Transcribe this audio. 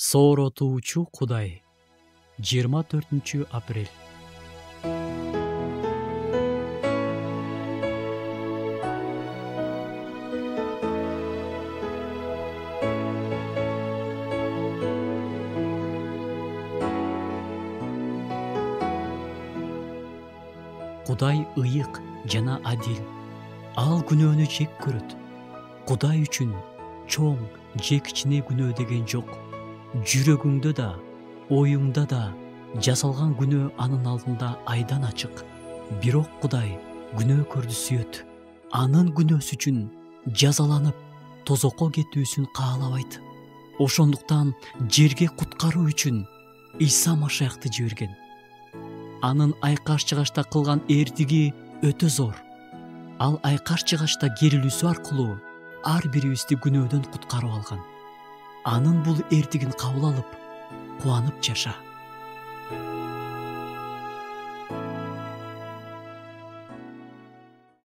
Сооротуучу Кудай. 24-апрель. Кудай ыйык жана адил. Ал күнөөнү жек көрөт. Кудай үчүн чоң же кичине күнөө деген жок. Жүрөгүңдө да, оюңда да жасалган күнөө анын алдында айдан ачык. Бирок Кудай күнөөкөрдү сүйөт. Анын күнөөсү үчүн жазаланып, тозокко кетүүсүн каалабайт. Ошондуктан жерге куткаруу үчүн Иса Машаякты жиберген. Анын айкаш чыгашта кылган эрдиги өтө зор. Ал айкаш чыгашта керилүүсү аркылуу ар бирибизди күнөөдөн куткарып алган. Анын бул эрдигин кабыл алып, кубанып жаша.